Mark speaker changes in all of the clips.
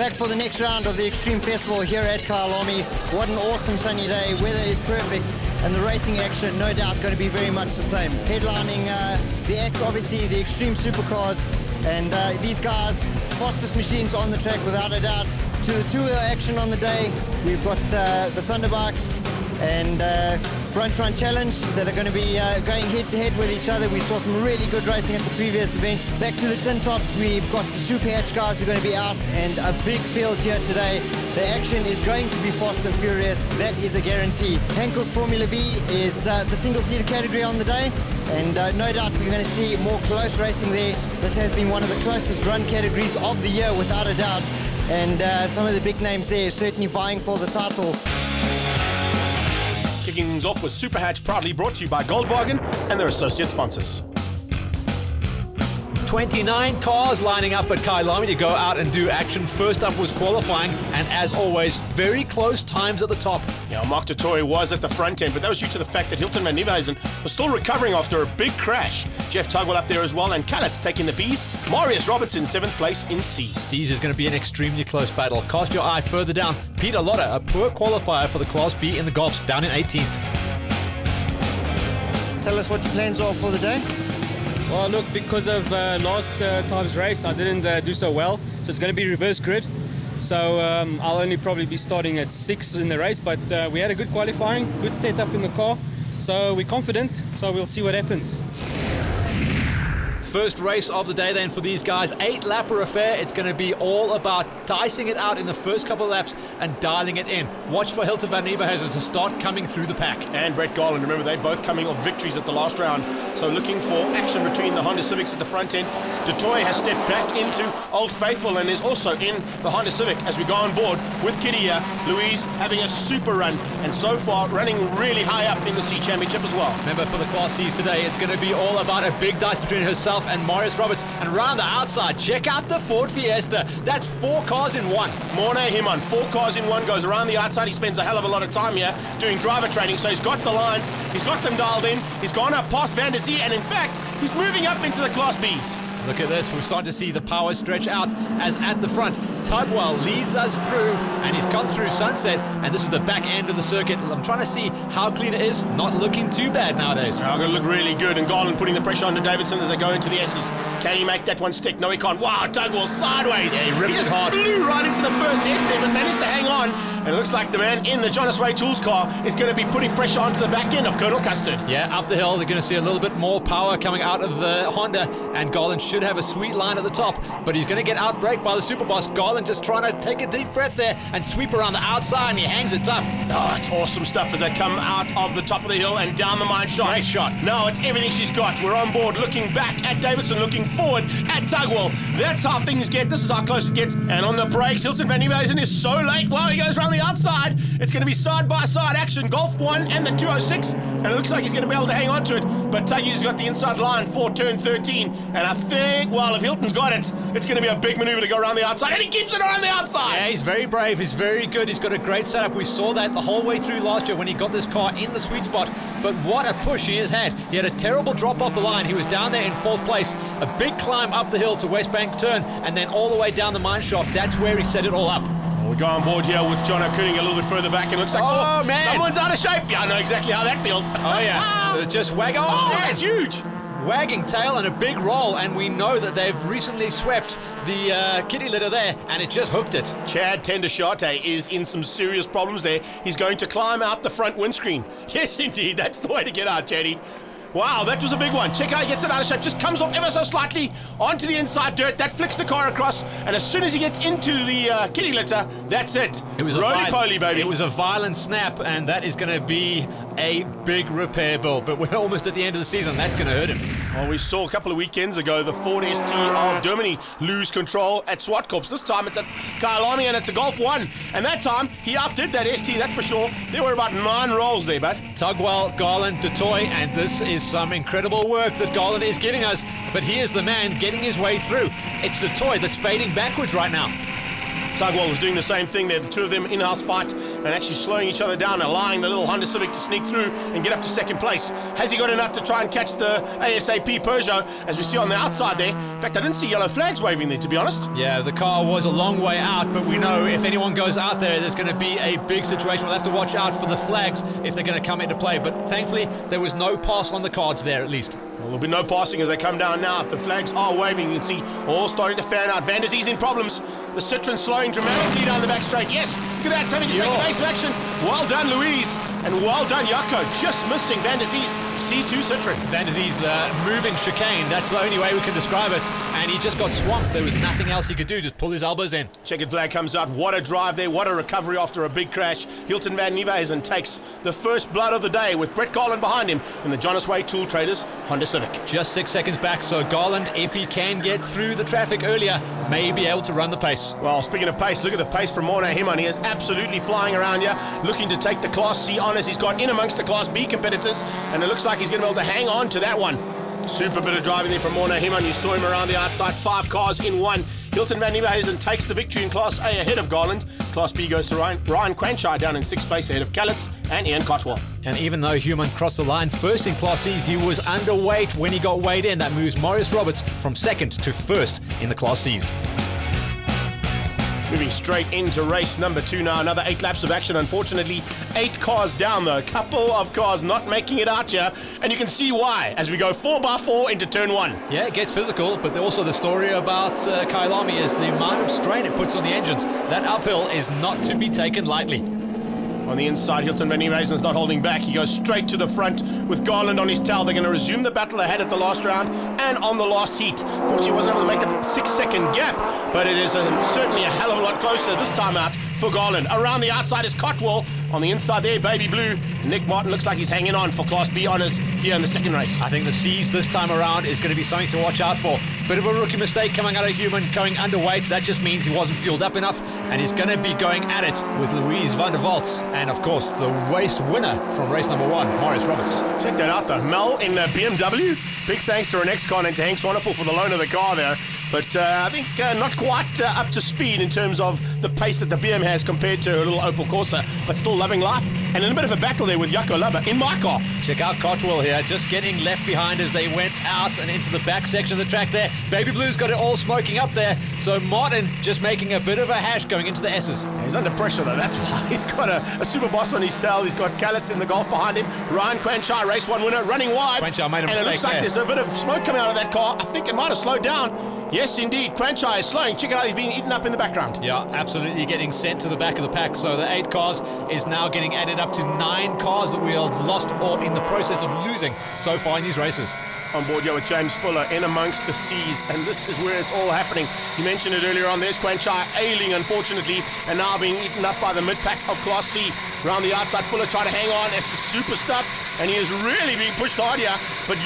Speaker 1: back for the next round of the Extreme Festival here at Kyalami. What an awesome sunny day. Weather is perfect, and the racing action, no doubt, going to be very much the same. Headlining the act, obviously, the Extreme Supercars, and these guys, fastest machines on the track, without a doubt. To the two-wheel action on the day, we've got the Thunderbikes and Brunch Run Challenge that are going to be going head-to-head with each other. We saw some really good racing at the previous event. Back to the Tin Tops, we've got the Super Hatch guys who are going to be out, and a big field here today. The action is going to be fast and furious, that is a guarantee. Hankook Formula V is the single-seater category on the day, and no doubt we're going to see more close racing there. This has been one of the closest run categories of the year, without a doubt, and some of the big names there certainly vying for the title.
Speaker 2: Kicking things off with Super Hatch, proudly brought to you by Goldwagen and their associate sponsors.
Speaker 3: 29 cars lining up at Kyalami to go out and do action. First up was qualifying, and as always, very close times at the top.
Speaker 2: Yeah, Mark du Toit was at the front end, but that was due to the fact that Hilton van Nieuwenhuizen was still recovering after a big crash. Jeff Tugwell up there as well, and Kallet's taking the B's. Marius Robertson, 7th place in C's.
Speaker 3: C's is going to be an extremely close battle. Cast your eye further down. Peter Lotter, a poor qualifier for the Class B in the Golfs, down in 18th.
Speaker 1: Tell us what your plans are for the day.
Speaker 4: Well, look, because of last time's race, I didn't do so well. So it's going to be reverse grid. So I'll only probably be starting at 6 in the race. But we had a good qualifying, good setup in the car. So we're confident. So we'll see what happens.
Speaker 3: First race of the day then for these guys, 8-lapper affair. It's going to be all about dicing it out in the first couple of laps and dialing it in. Watch for Hilton van Nieuwenhuizen to start coming through the pack.
Speaker 2: And Brett Garland, remember, they both coming off victories at the last round. So looking for action between the Honda Civics at the front end. Du Toit has stepped back into Old Faithful and is also in the Honda Civic as we go on board with Kitty here. Louise having a super run, and so far running really high up in the C Championship as well.
Speaker 3: Remember, for the Class C's today, it's going to be all about a big dice between herself and Marius Roberts. And round the outside, check out the Ford Fiesta. That's 4 cars in one.
Speaker 2: Morne Himon, 4 cars in one, goes around the outside. He spends a hell of a lot of time here doing driver training, so he's got the lines, he's got them dialed in, he's gone up past Van der Zee, and in fact, he's moving up into the Class B's.
Speaker 3: Look at this, we're starting to see the power stretch out as at the front. Tugwell leads us through, and he's gone through Sunset, and this is the back end of the circuit. I'm trying to see how clean it is. Not looking too bad nowadays.
Speaker 2: Now going to look really good, and Garland putting the pressure on to Davidson as they go into the S's. Can he make that one stick? No, he can't. Wow, Tugwell sideways.
Speaker 3: Yeah, he ripped it hard.
Speaker 2: Flew right into the first S there, but managed to hang on. And it looks like the man in the Jonas Way Tools car is going to be putting pressure onto the back end of Colonel Custard.
Speaker 3: Yeah, up the hill, they're going to see a little bit more power coming out of the Honda, and Garland should have a sweet line at the top, but he's going to get outbraked by the Superboss. Garland just trying to take a deep breath there and sweep around the outside, and he hangs it tough.
Speaker 2: Oh, it's awesome stuff as they come out of the top of the hill and down the mine shot.
Speaker 3: Great shot.
Speaker 2: No, it's everything she's got. We're on board, looking back at Davidson, looking forward at Tugwell. That's how things get. This is how close it gets. And on the brakes, Hilton van Nieuwenhuizen is so late. Wow, he goes around the outside. It's going to be side-by-side action. Golf 1 and the 206. And it looks like he's going to be able to hang on to it. But Tuggy's got the inside line for turn 13. And I think, well, if Hilton's got it, it's going to be a big maneuver to go around the outside. And he keeps it around the outside.
Speaker 3: Yeah, he's very brave. He's very good. He's got a great setup. We saw that the whole way through last year when he got this car in the sweet spot. But what a push he has had. He had a terrible drop off the line. He was down there in 4th place. A big climb up the hill to West Bank Turn, and then all the way down the mine shaft. That's where he set it all up.
Speaker 2: We go on board here with John O'Cooning a little bit further back, and it looks like,
Speaker 3: oh man,
Speaker 2: someone's out of shape. Yeah, I know exactly how that feels.
Speaker 3: Oh yeah, just wag.
Speaker 2: Oh, that's huge.
Speaker 3: Wagging tail and a big roll, and we know that they've recently swept the kitty litter there, and it just hooked it.
Speaker 2: Chad Tendershate is in some serious problems there. He's going to climb out the front windscreen. Yes, indeed, that's the way to get out, Chaddy. Wow, that was a big one. Check how he gets it out of shape. Just comes off ever so slightly onto the inside dirt. That flicks the car across, and as soon as he gets into the kitty litter, that's it.
Speaker 3: It was
Speaker 2: roly-poly, baby.
Speaker 3: It was a violent snap, and that is going to be a big repair bill. But we're almost at the end of the season. That's going to hurt him.
Speaker 2: Well, we saw a couple of weekends ago the Ford ST of Germany lose control at Zwartkops. This time it's at Kyalami, and it's a Golf 1. And that time, he outdid that ST, that's for sure. There were about 9 rolls there, bud.
Speaker 3: Tugwell, Garland, du Toit, and this is some incredible work that Garland is giving us. But here's the man getting his way through. It's du Toit that's fading backwards right now.
Speaker 2: Tugwell was doing the same thing there. The two of them in-house fight. and actually slowing each other down, allowing the little Honda Civic to sneak through and get up to second place. Has he got enough to try and catch the ASAP Peugeot, as we see on the outside there? In fact, I didn't see yellow flags waving there, to be honest.
Speaker 3: Yeah, the car was a long way out, but we know if anyone goes out there's going to be a big situation. We'll have to watch out for the flags if they're going to come into play, but thankfully there was no pass on the cards there at least.
Speaker 2: Well, there'll be no passing as they come down now. The flags are waving. You can see all starting to fan out. Van der Zee's in problems. The Citroen slowing dramatically down the back straight. Yes, look at that, turning to take the base of action. Well done, Louise, and well done, Jaco. Just missing Van der Zee's C2 Citroen.
Speaker 3: Van der Zee's moving chicane, that's the only way we can describe it, and he just got swamped. There was nothing else he could do, just pull his elbows in.
Speaker 2: Checkered flag comes out. What a drive there, what a recovery after a big crash. Hilton van Nieuwenhuizen takes the first blood of the day with Brett Garland behind him in the Jonas Way Tool Traders Honda Civic.
Speaker 3: Just 6 seconds back, so Garland, if he can get through the traffic earlier, may be able to run the pace.
Speaker 2: Well, speaking of pace, look at the pace from Morna Himon. He is absolutely flying around here, looking to take the Class C on as he's got in amongst the Class B competitors, and it looks like he's going to be able to hang on to that one. Super bit of driving there from Morna Himon. You saw him around the outside, 5 cars in one. Hilton van Nieuwenhuizen takes the victory in Class A ahead of Garland. Class B goes to Ryan Quanchai down in 6th place ahead of Calitz and Ian Cotwell.
Speaker 3: And even though Human crossed the line first in Class C's, he was underweight when he got weighed in. That moves Marius Roberts from 2nd to 1st in the Class C's.
Speaker 2: Moving straight into race number 2 now. Another 8 laps of action. Unfortunately, 8 cars down though. A couple of cars not making it out here. And you can see why as we go 4x4 into turn 1.
Speaker 3: Yeah, it gets physical, but also the story about Kyalami is the amount of strain it puts on the engines. That uphill is not to be taken lightly.
Speaker 2: On the inside, Hilton van Nieuwenhuizen's not holding back. He goes straight to the front with Garland on his tail. They're going to resume the battle they had at the last round and on the last heat. Fortunately, he wasn't able to make that 6-second gap, but it is certainly a hell of a lot closer this time out for Garland. Around the outside is Cotwell. On the inside there, Baby Blue. Nick Martin looks like he's hanging on for Class B honours here in the second race.
Speaker 3: I think the C's this time around is going to be something to watch out for. Bit of a rookie mistake coming out of Human, going underweight. That just means he wasn't fueled up enough, and he's going to be going at it with Louise van der Walt. And of course, the race winner from race number 1, Marius Roberts.
Speaker 2: Check that out though. Mel in BMW. Big thanks to Renex Con and to Hank Swanepoel for the loan of the car there. But I think not quite up to speed in terms of the pace that the BM has compared to a little Opel Corsa, but still loving life. And in a bit of a battle there with Jaco Lubber in my car.
Speaker 3: Check out Cotwell here, just getting left behind as they went out and into the back section of the track there. Baby Blue's got it all smoking up there. So Martin just making a bit of a hash going into the S's.
Speaker 2: He's under pressure though, that's why. He's got a super boss on his tail. He's got Calitz in the Golf behind him. Ryan Quanchai, race 1 winner, running wide.
Speaker 3: Quanchai made a mistake.
Speaker 2: And it looks like
Speaker 3: there.
Speaker 2: there's a bit of smoke coming out of that car. I think it might have slowed down. Yes, indeed. Quanchai is slowing. Check it out, he's being eaten up in the background.
Speaker 3: Yeah, absolutely getting sent to the back of the pack. So the 8 cars is now getting added up to 9 cars that we have lost or in the process of losing so far in these races.
Speaker 2: On board here with James Fuller in amongst the C's, and this is where it's all happening. You mentioned it earlier on. There's Quanchai ailing, unfortunately, and now being eaten up by the mid-pack of Class C. Around the outside, Fuller trying to hang on. It's the super stuff, and he is really being pushed hard here. But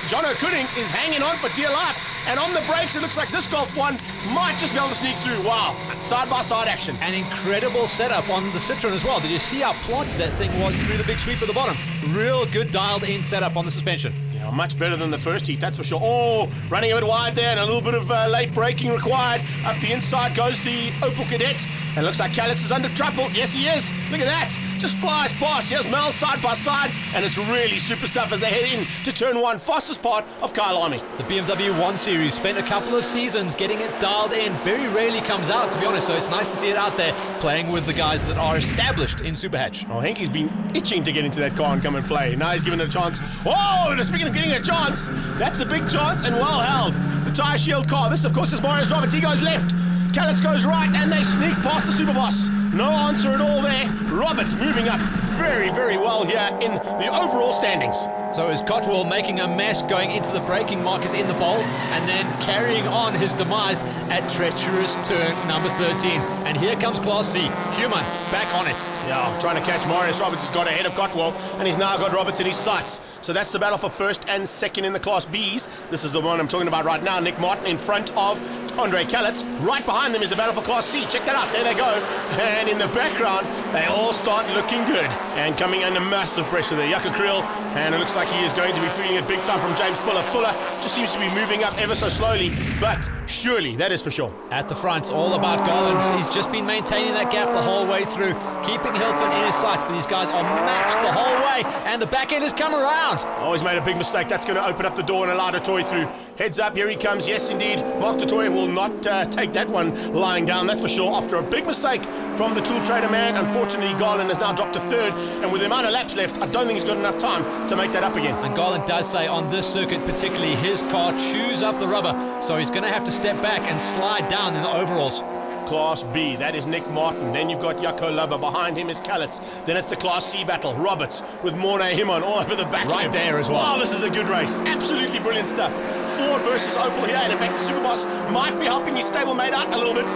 Speaker 2: Jono Kuning is hanging on for dear life. And on the brakes, it looks like this Golf 1 might just be able to sneak through. Wow, side-by-side action.
Speaker 3: An incredible setup on the Citroen as well. Did you see how planted that thing was through the big sweep at the bottom? Real good dialed-in setup on the suspension.
Speaker 2: Yeah, much better than the first heat, that's for sure. Oh, running a bit wide there and a little bit of late braking required. Up the inside goes the Opel Kadett. And it looks like Calitz is under trouble. Yes, he is. Look at that. Just flies past. Here's Mel side by side. And it's really super stuff as they head in to turn 1. Fastest part of Kyalami.
Speaker 3: The BMW 1 Series spent a couple of seasons getting it dialed in. Very rarely comes out, to be honest. So it's nice to see it out there playing with the guys that are established in Super Hatch.
Speaker 2: Oh, Henke's been itching to get into that car and come and play. Now he's given it a chance. Oh, speaking of getting a chance, that's a big chance and well held. The tyre shield car. This, of course, is Marius Roberts. He goes left. Calitz goes right, and they sneak past the Superboss. No answer at all there. Roberts moving up very, very well here in the overall standings.
Speaker 3: So is Cotwell making a mess going into the braking markers in the bowl and then carrying on his demise at treacherous turn number 13. And here comes Class C. Human back on it.
Speaker 2: Yeah, trying to catch Marius Roberts. He's got ahead of Cotwell, and he's now got Roberts in his sights. So that's the battle for first and second in the Class Bs. This is the one I'm talking about right now. Nick Martin in front of Andre Calitz. Right behind them is the battle for Class C. Check that out. There they go. And in the background, They all start looking good and coming under massive pressure there. Yucca Creel, and it looks like he is going to be feeling it big time from James Fuller. Fuller just seems to be moving up ever so slowly, but surely, that is for sure.
Speaker 3: At the front, all about Garland. He's just been maintaining that gap the whole way through, keeping Hilton in his sights, but these guys are matched the whole way, and the back end has come around.
Speaker 2: Oh, he's made a big mistake. That's going to open up the door and allow Toy through. Heads up, here he comes. Yes, indeed. Mark Toy will not take that one lying down, that's for sure. After a big mistake from the tool trader man, unfortunately, Garland has now dropped to third, and with the amount of laps left, I don't think he's got enough time to make that up again.
Speaker 3: And Garland does say on this circuit particularly, his car chews up the rubber, so he's going to have to step back and slide down in the overalls.
Speaker 2: Class B, that is Nick Martin. Then you've got Jaco Lubber. Behind him is Calitz. Then it's the Class C battle. Roberts with Mornay Himon all over the back.
Speaker 3: Right there as well.
Speaker 2: Wow, this is a good race. Absolutely brilliant stuff. Ford versus Opel here. And in fact, the Superboss might be helping his stablemate out a little bit.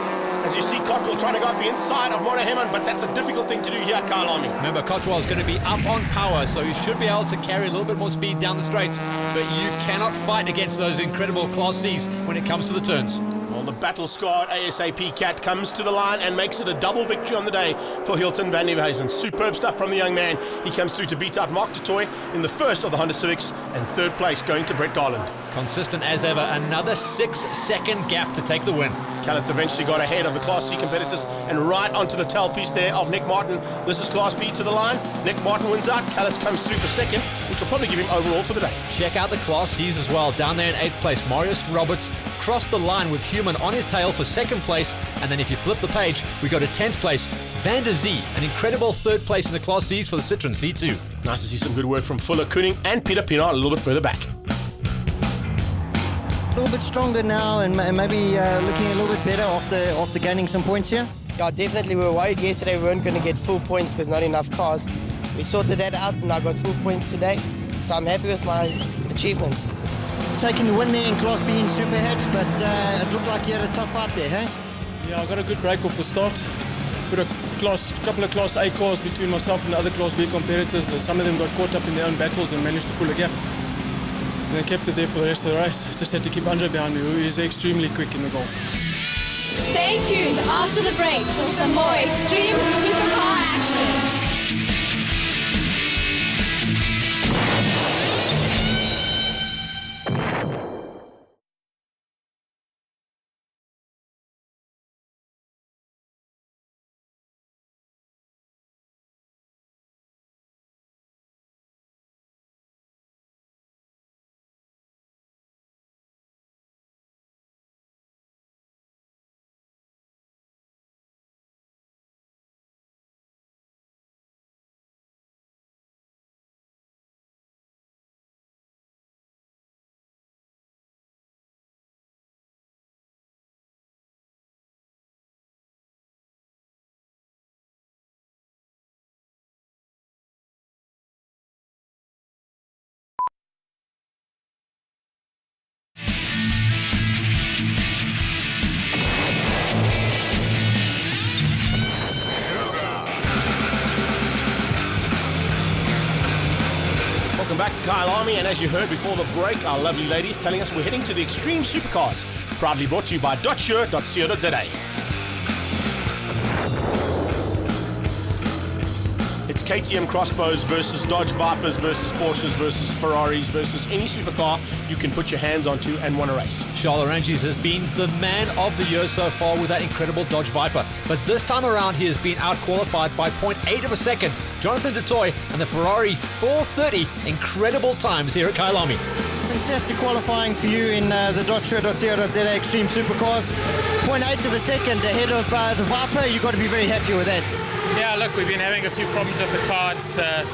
Speaker 2: As you see Cotwell trying to go up the inside of Mornay Himon, but that's a difficult thing to do here at Kyalami.
Speaker 3: Remember, Cotwell's going to be up on power, so he should be able to carry a little bit more speed down the straights. But you cannot fight against those incredible Class Cs when it comes to the turns.
Speaker 2: Well, the battle-scarred ASAP Cat comes to the line and makes it a double victory on the day for Hilton van Nieuwenhuizen. Superb stuff from the young man. He comes through to beat out Mark du Toit in the first of the Honda Civics, and third place going to Brett Garland.
Speaker 3: Consistent as ever, another 6-second gap to take the win.
Speaker 2: Calitz eventually got ahead of the Class C competitors and right onto the tailpiece there of Nick Martin. This is Class B to the line. Nick Martin wins out. Calitz comes through for second, which will probably give him overall for the day.
Speaker 3: Check out the Class Cs as well. Down there in 8th place, Marius Roberts crossed the line with Human on his tail for 2nd place. And then if you flip the page, we go to 10th place, Van der Zee, an incredible 3rd place in the Class Cs for the Citroen C2.
Speaker 2: Nice to see some good work from Fuller Koenig and Peter Pienaar a little bit further back.
Speaker 1: A little bit stronger now and maybe looking a little bit better after gaining some points here.
Speaker 5: Yeah, definitely. We were worried yesterday we weren't going to get full points because not enough cars. We sorted that out and I got full points today. So I'm happy with my achievements.
Speaker 1: Taking the win there in Class B in Superhatch, but it looked like you had a tough fight there, hey?
Speaker 4: Yeah, I got a good break off the start. Put a couple of Class A cars between myself and the other Class B competitors. Some of them got caught up in their own battles and managed to pull a gap. And I kept it there for the rest of the race. I just had to keep Andre behind me, who is extremely quick in the Golf.
Speaker 6: Stay tuned after the break for some more extreme supercar action.
Speaker 2: Welcome back to Kyalami, and as you heard before the break, our lovely ladies telling us we're heading to the Extreme Supercars, proudly brought to you by .sure.co.za. It's KTM Crossbows versus Dodge Vipers versus Porsches versus Ferraris versus any supercar you can put your hands onto and want to race.
Speaker 3: Charles Arangis has been the man of the year so far with that incredible Dodge Viper. But this time around, he has been out-qualified by 0.8 of a second. Jonathan du Toit and the Ferrari 430, incredible times here at Kyalami.
Speaker 1: Fantastic qualifying for you in the .sure.co.za Extreme Supercars. 0.8 of a second ahead of the Viper. You've got to be very happy with that.
Speaker 7: Yeah, look, we've been having a few problems with the car.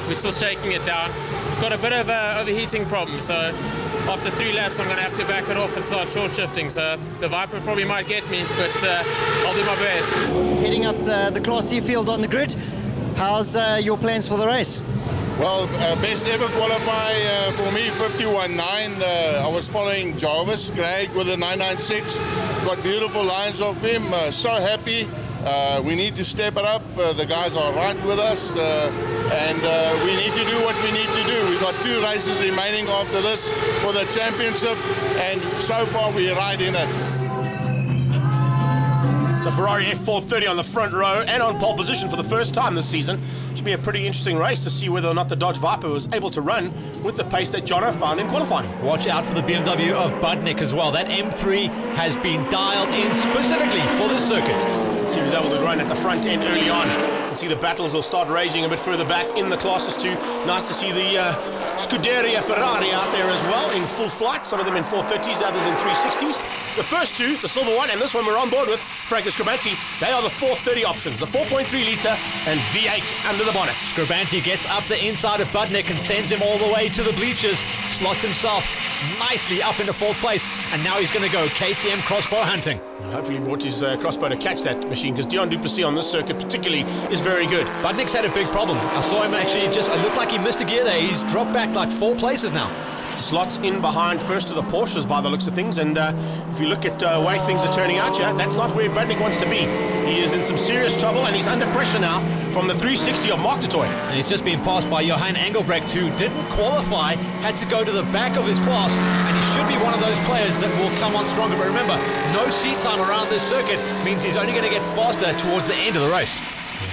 Speaker 7: We're still shaking it down. It's got a bit of an overheating problem, so after 3 laps I'm going to have to back it off and start short shifting. So the Viper probably might get me, but I'll do my best.
Speaker 1: Heading up the Class C field on the grid, how's your plans for the race?
Speaker 8: Well, best ever qualify for me, 51.9. I was following Jarvis, Craig with a 996. Got beautiful lines of him, so happy. We need to step it up. The guys are right with us, and we need to do what we need to do. We've got 2 races remaining after this for the championship, and so far we're right in it.
Speaker 2: So Ferrari F430 on the front row and on pole position for the first time this season. Should be a pretty interesting race to see whether or not the Dodge Viper was able to run with the pace that Jono found in qualifying.
Speaker 3: Watch out for the BMW of Budnick as well. That M3 has been dialed in specifically for this circuit.
Speaker 2: Let's see who's able to run at the front end early on. We'll see the battles will start raging a bit further back in the classes too. Nice to see the Scuderia Ferrari out there as well in full flight. Some of them in 430s, others in 360s. The first two, the silver one and this one we're on board with, Franco Scribanti, they are the 430 options. The 4.3 litre and V8 under the bonnet.
Speaker 3: Scribanti gets up the inside of Budnick and sends him all the way to the bleachers. Slots himself nicely up into 4th place. And now he's going to go KTM crossbow hunting.
Speaker 2: Hopefully he brought his crossbow to catch that machine, because Dion Duplessis on this circuit particularly is very good.
Speaker 3: Budnick's had a big problem. I saw him actually it looked like he missed a gear there. He's dropped back like 4 places now.
Speaker 2: Slots in behind first of the Porsches by the looks of things, and if you look at the way things are turning out here, that's not where Budnick wants to be. He is in some serious trouble and he's under pressure now from the 360 of Mark de Toy.
Speaker 3: And he's just been passed by Johan Engelbrecht, who didn't qualify, had to go to the back of his class, and he should be one of those players that will come on stronger. But remember, no seat time around this circuit means he's only going to get faster towards the end of the race.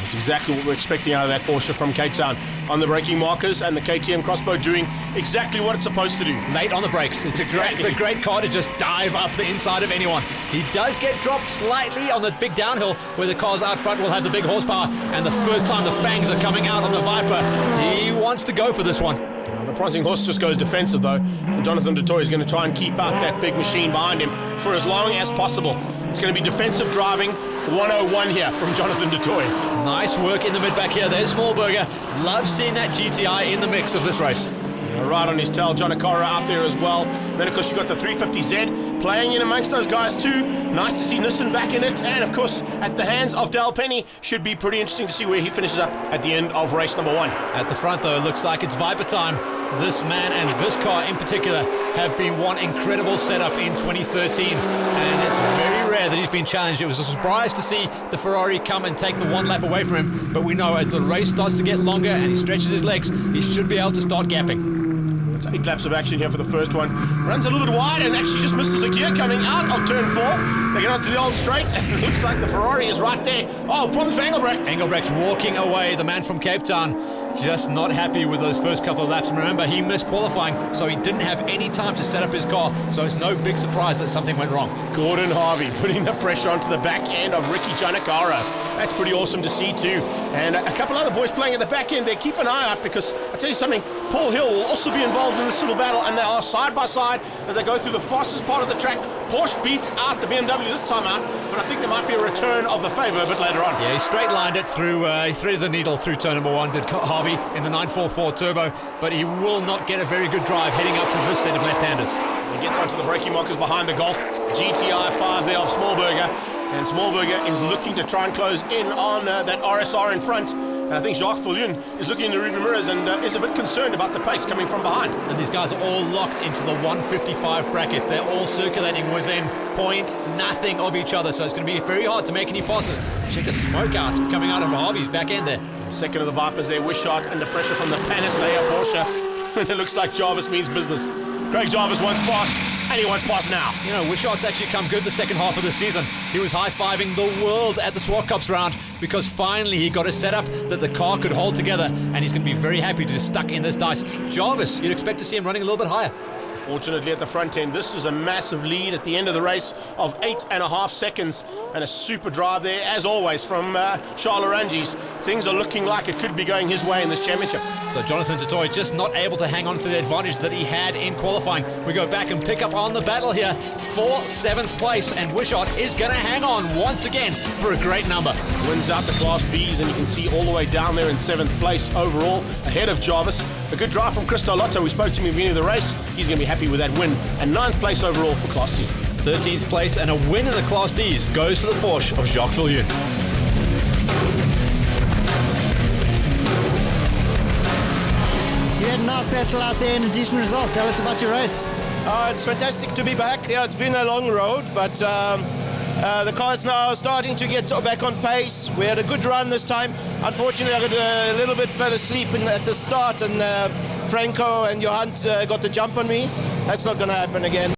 Speaker 2: That's exactly what we're expecting out of that Porsche from Cape Town. On the braking markers, and the KTM crossbow doing exactly what it's supposed to do.
Speaker 3: Late on the brakes. It's a great car to just dive up the inside of anyone. He does get dropped slightly on the big downhill where the cars out front will have the big horsepower, and the first time the fangs are coming out on the Viper, he wants to go for this one.
Speaker 2: The Prancing Horse just goes defensive though, and Jonathan de Toy is going to try and keep out that big machine behind him for as long as possible. It's going to be defensive driving 101 here from Jonathan de Toy.
Speaker 3: Nice work in the mid back here. There's Smallberger. Love seeing that GTI in the mix of this race.
Speaker 2: Right on his tail, John Akara out there as well. Then of course you've got the 350Z playing in amongst those guys too. Nice to see Nissen back in it, and of course at the hands of Dale Penny. Should be pretty interesting to see where he finishes up at the end of race number 1.
Speaker 3: At the front though, it looks like it's Viper time. This man and this car in particular have been one incredible setup in 2013, and it's very rare that he's been challenged. It was a surprise to see the Ferrari come and take the 1 lap away from him, but we know as the race starts to get longer and he stretches his legs, he should be able to start gapping.
Speaker 2: 8 laps of action here for the first one. Runs a little bit wide and actually just misses a gear coming out of turn 4. They get onto the old straight, and it looks like the Ferrari is right there. Oh, problems for Engelbrecht.
Speaker 3: Engelbrecht walking away, the man from Cape Town. Just not happy with those first couple of laps. And remember, he missed qualifying, so he didn't have any time to set up his car. So it's no big surprise that something went wrong.
Speaker 2: Gordon Harvey putting the pressure onto the back end of Ricky Janakara. That's pretty awesome to see too. And a couple other boys playing at the back end there. Keep an eye out, because I'll tell you something, Paul Hill will also be involved in this little battle, and they are side by side as they go through the fastest part of the track. Porsche beats out the BMW this time out, but I think there might be a return of the favour a bit later on.
Speaker 3: Yeah, he straight lined it through, he threaded the needle through turn number 1, did Harvey in the 944 Turbo, but he will not get a very good drive heading up to this set of left-handers.
Speaker 2: He gets onto the braking markers behind the Golf GTI 5 there of Smallberger, and Smallberger is looking to try and close in on that RSR in front. And I think Jacques Follioun is looking in the rearview mirrors and is a bit concerned about the pace coming from behind.
Speaker 3: And these guys are all locked into the 155 bracket. They're all circulating within .0 of each other, so it's going to be very hard to make any passes. Check a smoke out coming out of Harvey's back end there.
Speaker 2: Second of the Vipers there, Wishart, and the pressure from the Panacea Porsche. And it looks like Jarvis means business. Craig Jarvis wants past, and he wants past now.
Speaker 3: You know, Wishart's actually come good the second half of the season. He was high-fiving the world at the Zwartkops round because finally he got a setup that the car could hold together, and he's going to be very happy to be stuck in this dice. Jarvis, you'd expect to see him running a little bit higher.
Speaker 2: Fortunately at the front end, this is a massive lead at the end of the race of 8.5 seconds, and a super drive there as always from Charles Orangis. Things are looking like it could be going his way in this championship.
Speaker 3: So Jonathan de Toy just not able to hang on to the advantage that he had in qualifying. We go back and pick up on the battle here for 7th place, and Wishart is going to hang on once again for a great number.
Speaker 2: Wins out the Class Bs, and you can see all the way down there in 7th place overall, ahead of Jarvis. A good drive from Christo Lotto. We spoke to him at the beginning of the race. He's going to be happy with that win. And 9th place overall for Class C.
Speaker 3: 13th place and a win in the Class Ds goes to the Porsche of Jacques Follioun.
Speaker 1: You had a nice battle out there and a decent result. Tell us about your race.
Speaker 9: It's fantastic to be back. Yeah, it's been a long road, but the car's now starting to get back on pace. We had a good run this time. Unfortunately, I got a little bit fell asleep at the start, and Franco and Johan got the jump on me. That's not going to happen again.